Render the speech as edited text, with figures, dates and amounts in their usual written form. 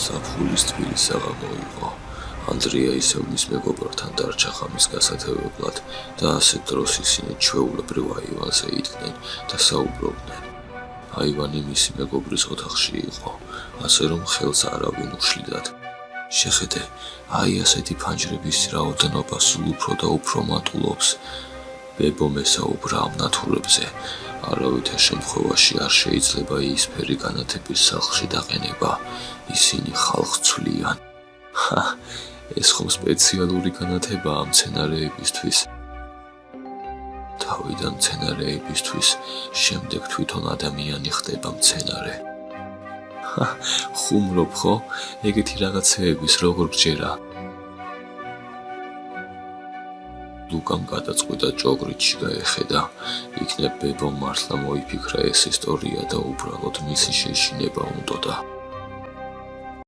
საფულის თბილი საღამო იყო. ანდრია ისევ მის მეგობრთან დარჩა ხამის გასათევებლად და ასეთ დროს ისინი ჩვეულებრივ აივანზე იდგნენ და საუბრობდნენ. აივანი მისი მეგობრის ოთახში იყო, ასე რომ ხელს არავინ უშლიდათ. შეხედე, აი ასეთი ფანჯრების რაოდენობა სულ უფრო და უფრო მატულობს. ბებო მესაუბრა ამ ნათურებზე. არავითარ შემთხვევაში არ შეიძლება იისფერი განათების სახლში დაყენება. ისინი ხალხს ცვლიან. ეს ხომ სპეციალური განათებაა მცენარეებისთვის. თავიდან მცენარეებისთვის, შემდეგ თვითონ ადამიანი ხდება მცენარე. ხუმრობ ხო? ეგეთი რაღაცეების როგორ გჯერა? ლუკამ გადაწყვიტა ჭოგრითში გაეხედა. იქნებ ბებომ მართლა მოიფიქრა ეს ისტორია და უბრალოდ მისი შეშინება უნდოდა.